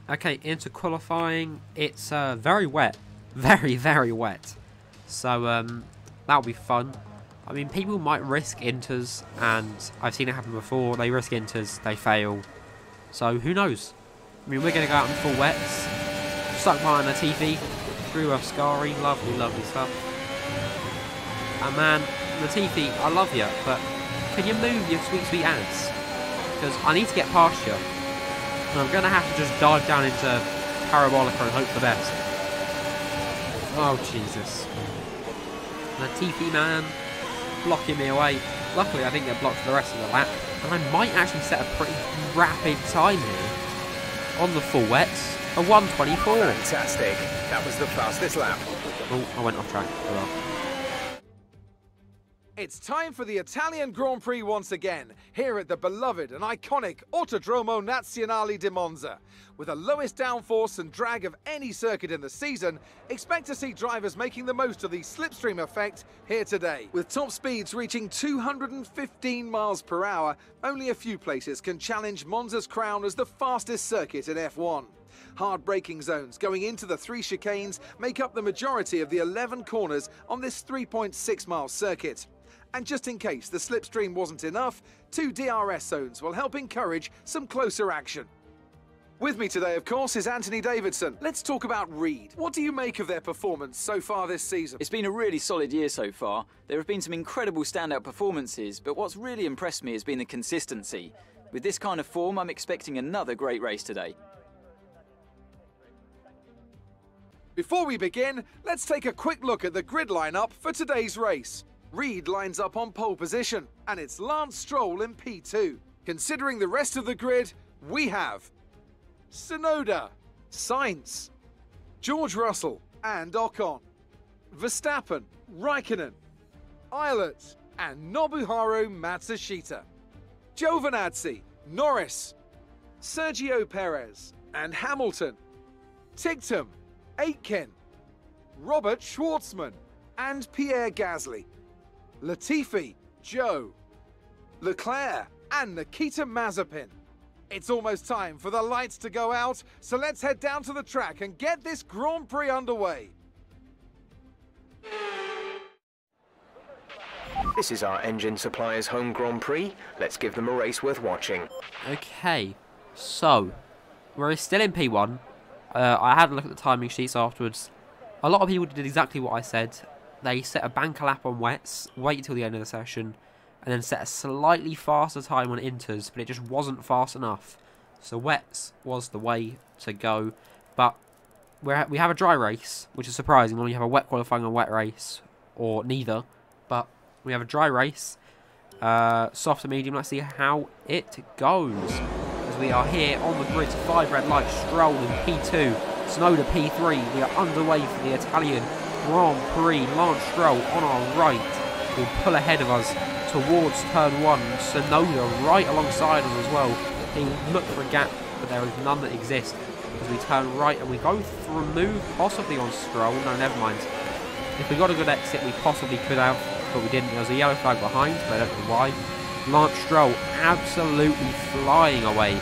Okay, into qualifying, it's very wet. Very, very wet. So, that'll be fun. I mean, people might risk inters, and I've seen it happen before. They risk inters, they fail. So, who knows? I mean, we're going to go out in full wets. Stuck behind Latifi. Through Ascari. Lovely, lovely stuff. And man, Latifi, I love you, but can you move your sweet, sweet ass? Because I need to get past you. And I'm going to have to just dive down into Parabolica and hope for the best. Oh, Jesus. Latifi, man. Blocking me away. Luckily, I didn't get blocked for the rest of the lap. And I might actually set a pretty rapid time here. On the full wets. A 1:24. Fantastic. That was the fastest lap. Oh, I went off track. Oh well. It's time for the Italian Grand Prix once again, here at the beloved and iconic Autodromo Nazionale di Monza. With the lowest downforce and drag of any circuit in the season, expect to see drivers making the most of the slipstream effect here today. With top speeds reaching 215 miles per hour, only a few places can challenge Monza's crown as the fastest circuit in F1. Hard braking zones going into the 3 chicanes make up the majority of the 11 corners on this 3.6-mile circuit. And just in case the slipstream wasn't enough, 2 DRS zones will help encourage some closer action. With me today, of course, is Anthony Davidson. Let's talk about Reed. What do you make of their performance so far this season? It's been a really solid year so far. There have been some incredible standout performances, but what's really impressed me has been the consistency. With this kind of form, I'm expecting another great race today. Before we begin, let's take a quick look at the grid lineup for today's race. Reed lines up on pole position, and it's Lance Stroll in P2. Considering the rest of the grid, we have Tsunoda, Sainz, George Russell and Ocon, Verstappen, Raikkonen, Eilert and Nobuharu Matsushita, Giovinazzi, Norris, Sergio Perez and Hamilton, Ticktum, Aitken, Robert Schwartzman and Pierre Gasly, Latifi, Joe, Leclerc and Nikita Mazepin. It's almost time for the lights to go out, so let's head down to the track and get this Grand Prix underway. This is our engine supplier's home Grand Prix. Let's give them a race worth watching. Okay, so we're still in P1. I had a look at the timing sheets afterwards. A lot of people did exactly what I said. They set a banker lap on wets, wait until the end of the session, and then set a slightly faster time on inters, but it just wasn't fast enough. So wets was the way to go. But we have a dry race, which is surprising. Normally you have a wet qualifying and a wet race, or neither. But we have a dry race, soft to medium. Let's see how it goes. As we are here on the grid, 5 red lights, Stroll in P2, Tsunoda P3. We are underway for the Italian Grand Prix. Lance Stroll on our right will pull ahead of us towards turn 1. Tsunoda right alongside us as well. He will look for a gap, but there is none that exists. As we turn right and we go through move possibly on Stroll. No, never mind. If we got a good exit, we possibly could have, but we didn't. There was a yellow flag behind, but I don't know why. Lance Stroll absolutely flying away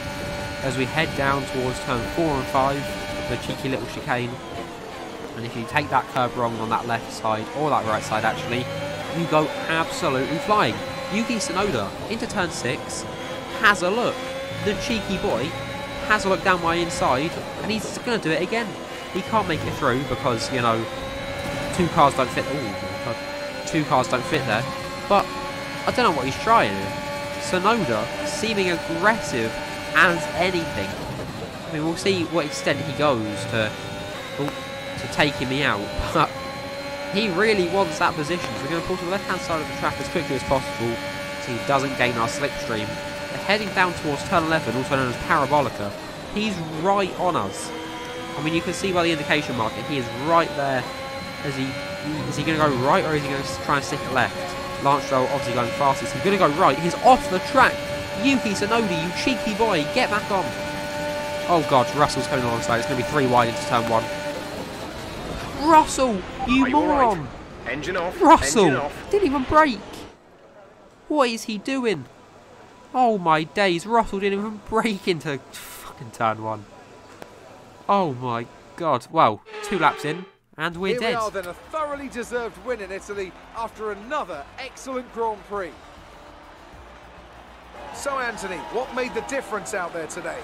as we head down towards turn 4 and 5, the cheeky little chicane. And if you take that curb wrong on that left side, or that right side actually, you go absolutely flying. Yuki Tsunoda into turn 6, has a look. The cheeky boy has a look down my inside, and he's going to do it again. He can't make it through because, you know, 2 cars don't fit. Ooh, 2 cars don't fit there. But I don't know what he's trying. Tsunoda seeming aggressive as anything. I mean, we'll see what extent he goes to taking me out. But he really wants that position. So we're going to pull to the left-hand side of the track as quickly as possible so he doesn't gain our slipstream. We're heading down towards turn 11, also known as Parabolica. He's right on us. I mean, you can see by the indication marker, he is right there. Is he going to go right, or is he going to try and stick it left? Lance Stroll obviously going fastest. He's going to go right. He's off the track. Yuki Tsunoda, you cheeky boy, get back on. Oh God, Russell's coming alongside. It's going to be 3 wide into turn 1. Russell, you moron! Right? Engine off. Russell Engine off. didn't even brake. What is he doing? Oh my days, Russell didn't even brake into fucking turn 1. Oh my god. Well, 2 laps in, and we're Here dead. we are then, a thoroughly deserved win in Italy after another excellent Grand Prix. So Anthony, what made the difference out there today?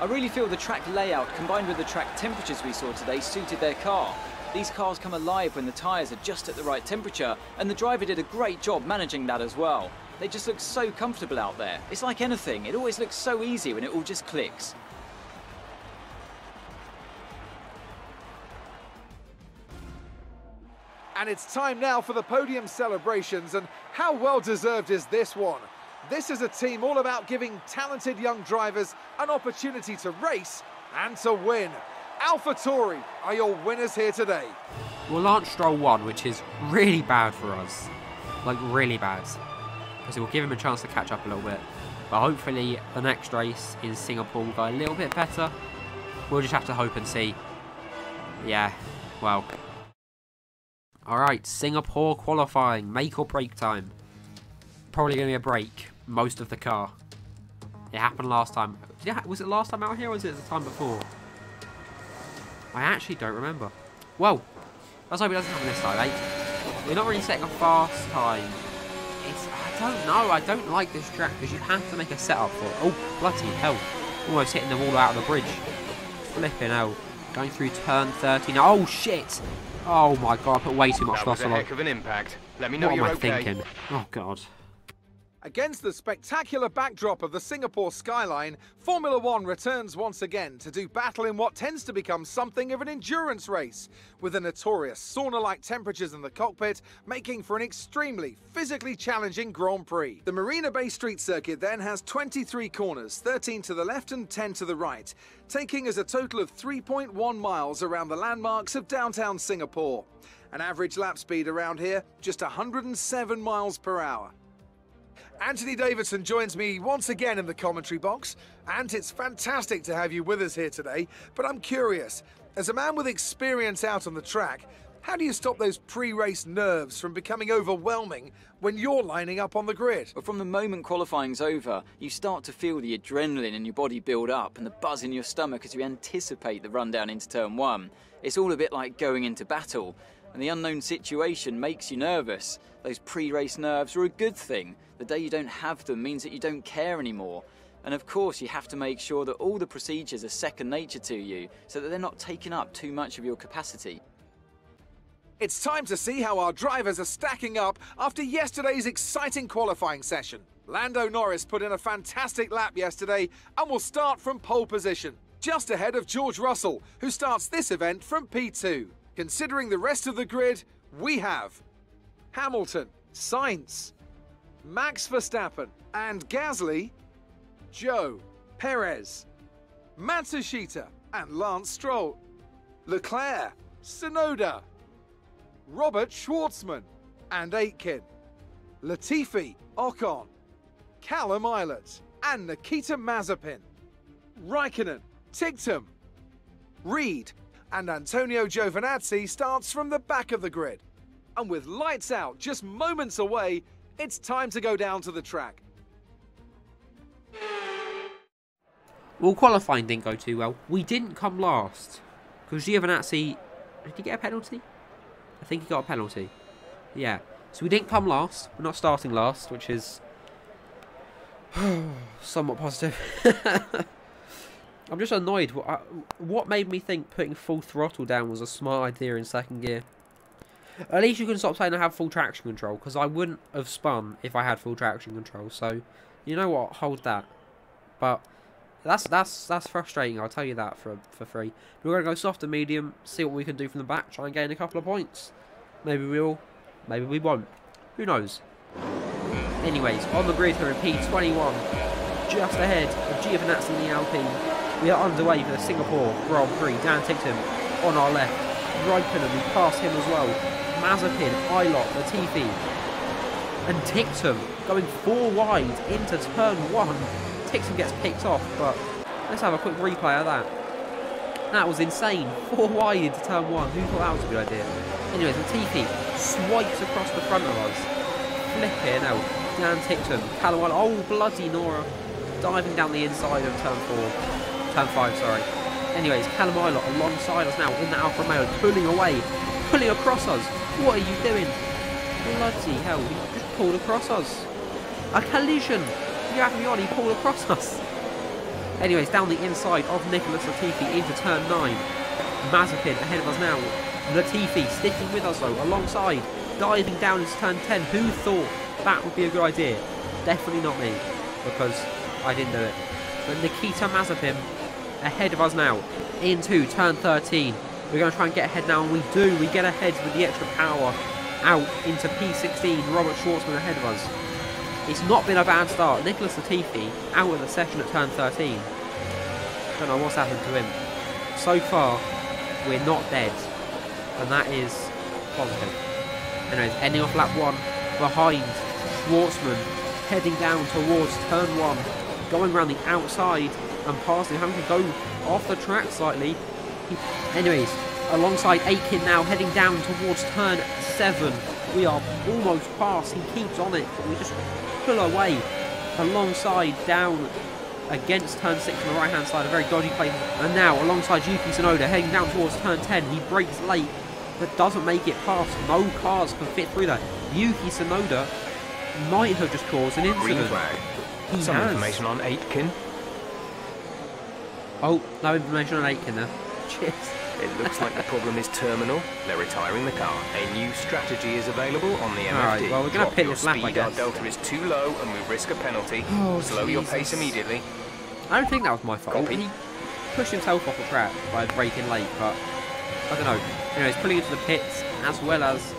I really feel the track layout combined with the track temperatures we saw today suited their car. These cars come alive when the tyres are just at the right temperature, and the driver did a great job managing that as well. They just look so comfortable out there. It's like anything, it always looks so easy when it all just clicks. And it's time now for the podium celebrations, and how well deserved is this one? This is a team all about giving talented young drivers an opportunity to race and to win. AlphaTauri are your winners here today. Well, Lance Stroll won, which is really bad for us. Like, really bad. Because it will give him a chance to catch up a little bit. But hopefully, the next race in Singapore will go a little bit better. We'll just have to hope and see. Yeah, well. Alright, Singapore qualifying. Make or break time. Probably going to be a break. Most of the car. It happened last time. Was it last time out here or was it the time before? I actually don't remember. Well, let's hope it doesn't happen this time, eh? We're not really setting a fast time. I don't know. I don't like this track because you have to make a setup for it. Oh, bloody hell. Almost hitting the wall out of the bridge. Flipping hell. Going through turn 13. Oh, shit. Oh, my God. I put way too much That was a throttle on. heck of an impact. Let me know What am you're I okay. thinking? Oh, God. Against the spectacular backdrop of the Singapore skyline, Formula One returns once again to do battle in what tends to become something of an endurance race, with the notorious sauna-like temperatures in the cockpit making for an extremely physically challenging Grand Prix. The Marina Bay Street Circuit then has 23 corners, 13 to the left and 10 to the right, taking us a total of 3.1 miles around the landmarks of downtown Singapore. An average lap speed around here, just 107 miles per hour. Anthony Davidson joins me once again in the commentary box, and it's fantastic to have you with us here today, but I'm curious, as a man with experience out on the track, how do you stop those pre-race nerves from becoming overwhelming when you're lining up on the grid? But from the moment qualifying's over, you start to feel the adrenaline in your body build up and the buzz in your stomach as you anticipate the run down into turn 1. It's all a bit like going into battle, and the unknown situation makes you nervous. Those pre-race nerves are a good thing. The day you don't have them means that you don't care anymore. And of course, you have to make sure that all the procedures are second nature to you, so that they're not taking up too much of your capacity. It's time to see how our drivers are stacking up after yesterday's exciting qualifying session. Lando Norris put in a fantastic lap yesterday and will start from pole position, just ahead of George Russell, who starts this event from P2. Considering the rest of the grid, we have Hamilton, Sainz, Max Verstappen and Gasly, Joe, Perez, Matsushita and Lance Stroll, Leclerc, Tsunoda, Robert Schwartzman and Aitken, Latifi, Ocon, Callum Ilott and Nikita Mazepin, Raikkonen, Tictum, Reed and Antonio Giovinazzi starts from the back of the grid. And with lights out just moments away, it's time to go down to the track. Well, qualifying didn't go too well. We didn't come last. Because Giovinazzi... Did he get a penalty? I think he got a penalty. Yeah. So we didn't come last. We're not starting last, which is... somewhat positive. I'm just annoyed. What made me think putting full throttle down was a smart idea in second gear? At least you can stop saying I have full traction control, because I wouldn't have spun if I had full traction control. So, you know what? Hold that. But that's frustrating. I'll tell you that for free. We're gonna go soft and medium, see what we can do from the back, try and gain a couple of points. Maybe we will, maybe we won't. Who knows? Anyways, on the grid here in P21, just ahead of Giovinazzi in the Alpine, we are underway for the Singapore Grand Prix. Dan Tictum on our left, Raikkonen, we pass him as well. Mazepin, Ilott, Latifi, and Tictum going 4 wide into turn 1. Tictum gets picked off, but let's have a quick replay of that. That was insane. 4 wide into turn 1. Who thought that was a good idea? Anyways, Latifi swipes across the front of us. Flipping out. Dan Tictum, Callum Ilott, oh bloody Nora, diving down the inside of turn 5, sorry. Anyways, Calamilo alongside us now in the Alfa Romeo, pulling away, pulling across us. What are you doing? Bloody hell, he just pulled across us. A collision. You have me on, he pulled across us. Anyways, down the inside of Nicholas Latifi into turn 9. Mazepin ahead of us now. Latifi sticking with us though, alongside, diving down into turn 10. Who thought that would be a good idea? Definitely not me, because I didn't do it. But Nikita Mazepin ahead of us now into turn 13. We're going to try and get ahead now, and we do. We get ahead with the extra power out into P16. Robert Schwartzman ahead of us. It's not been a bad start. Nicholas Latifi out of the session at turn 13. Don't know what's happened to him. So far, we're not dead, and that is positive. Anyways, ending off lap 1 behind Schwartzman, heading down towards turn 1, going around the outside and passing, having to go off the track slightly. Anyways, alongside Aiken now, heading down towards turn 7. We are almost past. He keeps on it, but we just pull away alongside down against turn 6 on the right hand side, a very dodgy place. And now alongside Yuki Tsunoda, heading down towards turn 10. He brakes late, but doesn't make it past. No cars can fit through that. Yuki Tsunoda might have just caused an incident. Green flag. Some information on Aitken. Oh, no information on Aitken there. Cheers. It looks like the problem is terminal. They're retiring the car. A new strategy is available on the MFD. Alright, well, we're going to pit this lap, I guess. Our delta is too low and we risk a penalty. Oh, Slow your pace immediately. I don't think that was my fault. Copy. He pushed himself off the track by braking late, but I don't know. Anyways, pulling into the pits, as well as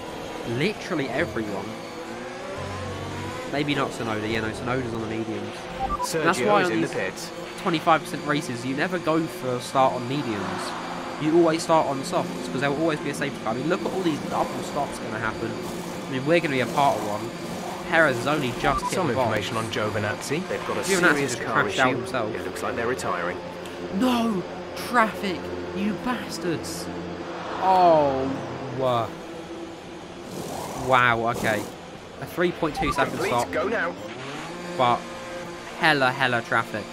literally everyone. Maybe not Tsunoda. Yeah, no, Tsunoda's on the mediums. Sergio's That's why on in the these pits. 25% races, you never go for start on mediums. You always start on softs, because there will always be a safety car. I mean, look at all these double stops going to happen. I mean, we're going to be a part of one. Perez has only just hit Some the box. information on Giovinazzi. They've got a Giovinazzi's serious car crashed out issue. himself. It looks like they're retiring. No! Traffic! You bastards! Oh, wow, okay. A 3.2 second Complete, stop, go now. but hella traffic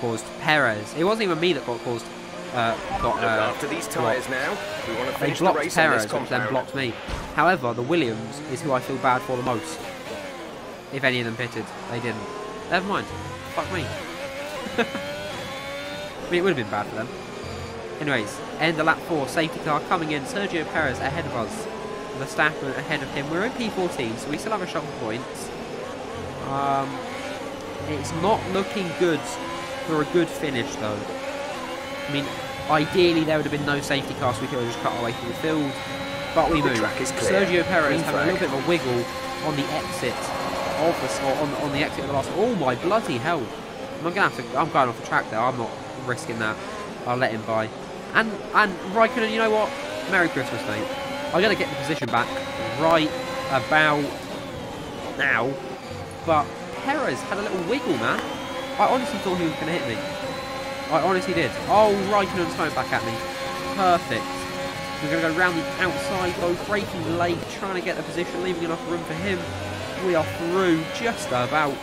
caused Perez. It wasn't even me that got caused. Look after these tyres now. We want to They finish the blocked race on Perez, this which then compound. blocked me. However, the Williams is who I feel bad for the most. If any of them pitted, they didn't. Never mind. Fuck me. I mean, it would have been bad for them. Anyways, end of lap 4, safety car coming in. Sergio Perez ahead of us. Verstappen ahead of him. We're in P14, so we still have a shot of points. It's not looking good for a good finish, though. I mean, ideally there would have been no safety car, so we could have just cut our way through the field. But we The move. track is clear. Sergio Perez Green having a little bit of a wiggle on the exit of the on the exit of the last. Oh my bloody hell! I'm going off the track there. I'm not risking that. I'll let him by. And Raikkonen, you know what? Merry Christmas, mate. I'm going to get the position back right about now. But Perez had a little wiggle, man. I honestly thought he was going to hit me. I honestly did. Oh, Raikkonen's coming back at me. Perfect. We're going to go round the outside, though, braking late, trying to get the position, leaving enough room for him. We are through just about.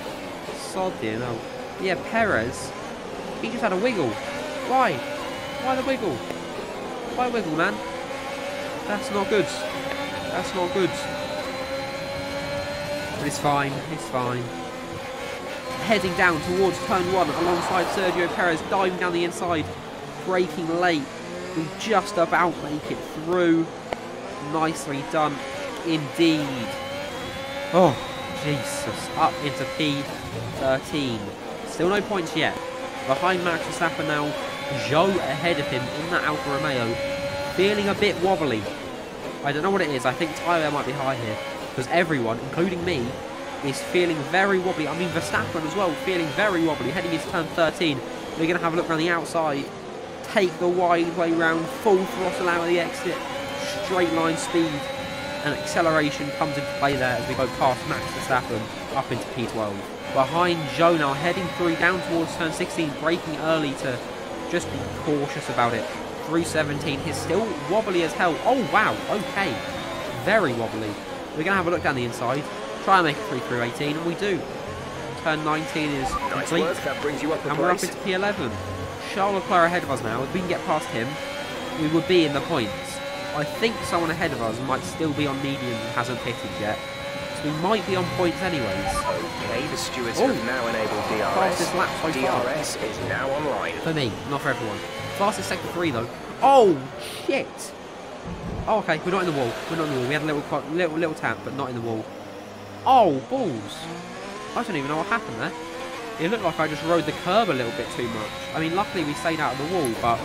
Sod, you know. Yeah, Perez, he just had a wiggle. Why? Why the wiggle? Why wiggle, man? That's not good. That's not good. But it's fine. It's fine. Heading down towards turn 1 alongside Sergio Perez, diving down the inside, braking late. We just about make it through. Nicely done indeed. Oh, Jesus. Up into P13. Still no points yet. Behind Max Verstappen now. Zhou ahead of him in that Alfa Romeo. Feeling a bit wobbly. I don't know what it is. I think tyre might be high here. Because everyone, including me, is feeling very wobbly. I mean, Verstappen as well, feeling very wobbly. Heading into turn 13. We're going to have a look around the outside. Take the wide way round. Full throttle out of the exit. Straight line speed. And acceleration comes into play there as we go past Max Verstappen up into P12. Behind Zhou now, heading through down towards turn 16. Braking early to just be cautious about it. Through 17. He's still wobbly as hell. Oh, wow. Okay. Very wobbly. We're going to have a look down the inside. Try and make it through 18, and we do. Turn 19 is complete, Nice work. That brings you up a and we're up place. into P11. Charles Leclerc ahead of us now. If we can get past him, we would be in the points. I think someone ahead of us might still be on mediums and hasn't pitted yet. So we might be on points anyways. Okay, the stewards have now enabled DRS. Fastest lap so far. DRS is now online. For me, not for everyone. Fastest sector 3 though. Oh, shit. Oh, okay, we're not in the wall. We're not in the wall. We had a little tap, but not in the wall. Oh, balls. I don't even know what happened there. It looked like I just rode the curb a little bit too much. I mean, luckily we stayed out of the wall, but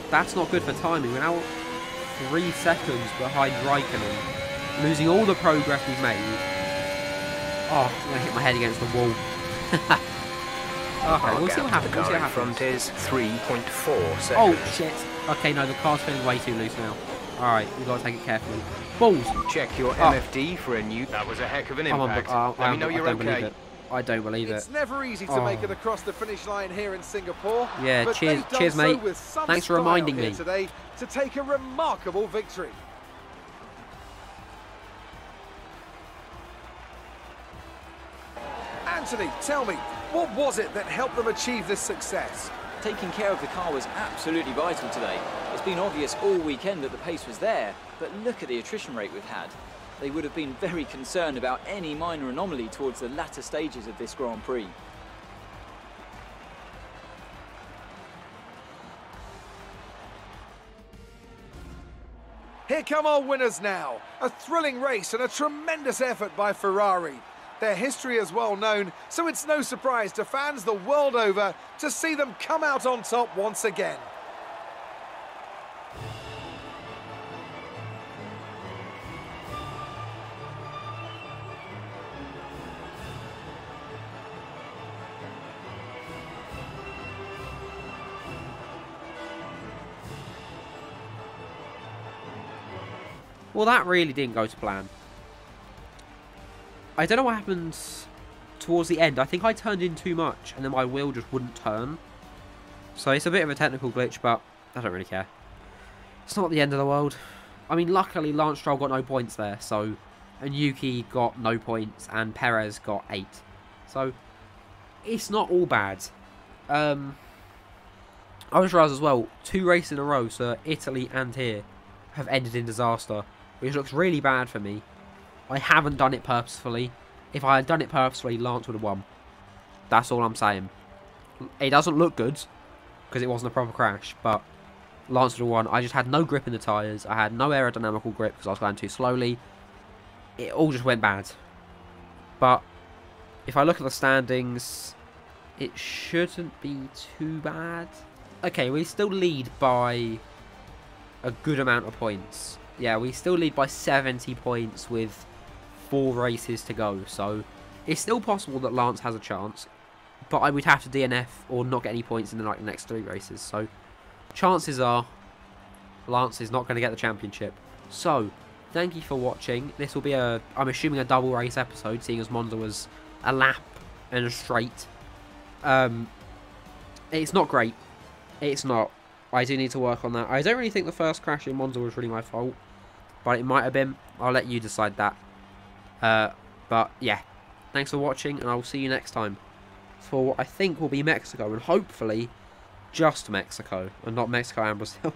that's not good for timing. We're now 3 seconds behind Raikkonen, losing all the progress we've made. Oh, I'm going to hit my head against the wall. Okay, we'll see what happens. The car in front is 3.4 seconds. Oh, shit. Okay, no, the car's feeling way too loose now. Alright, we've got to take it carefully. Balls! Check your MFD for a new... That was a heck of an impact. Let me know you're okay. I don't believe it. It's never easy to make it across the finish line here in Singapore. Yeah, but cheers mate. Thanks for reminding me today to take a remarkable victory. Anthony, tell me, what was it that helped them achieve this success? Taking care of the car was absolutely vital today. It's been obvious all weekend that the pace was there, but look at the attrition rate we've had. They would have been very concerned about any minor anomaly towards the latter stages of this Grand Prix. Here come our winners now. A thrilling race and a tremendous effort by Ferrari. Their history is well known, so it's no surprise to fans the world over to see them come out on top once again. Well, that really didn't go to plan. I don't know what happened towards the end. I think I turned in too much and then my wheel just wouldn't turn. So it's a bit of a technical glitch, but I don't really care. It's not the end of the world. I mean, luckily Lance Stroll got no points there, so... And Yuki got no points and Perez got 8. So, it's not all bad. I just realised as well, 2 races in a row, so Italy and here, have ended in disaster. Which looks really bad for me. I haven't done it purposefully. If I had done it purposefully, Lance would have won. That's all I'm saying. It doesn't look good, because it wasn't a proper crash, but Lance would have won. I just had no grip in the tyres. I had no aerodynamical grip because I was going too slowly. It all just went bad. But if I look at the standings, it shouldn't be too bad. Okay, we still lead by a good amount of points. Yeah, we still lead by 70 points with 4 races to go. So it's still possible that Lance has a chance, but I would have to DNF or not get any points in the next 3 races. So chances are Lance is not going to get the championship. So thank you for watching. This will be I'm assuming a double race episode, seeing as Monza was a lap and a straight. It's not great. It's not. I do need to work on that. I don't really think the first crash in Monza was really my fault, but it might have been. I'll let you decide that. But yeah, thanks for watching, and I'll see you next time for what I think will be Mexico, and hopefully just Mexico, and not Mexico and Brazil.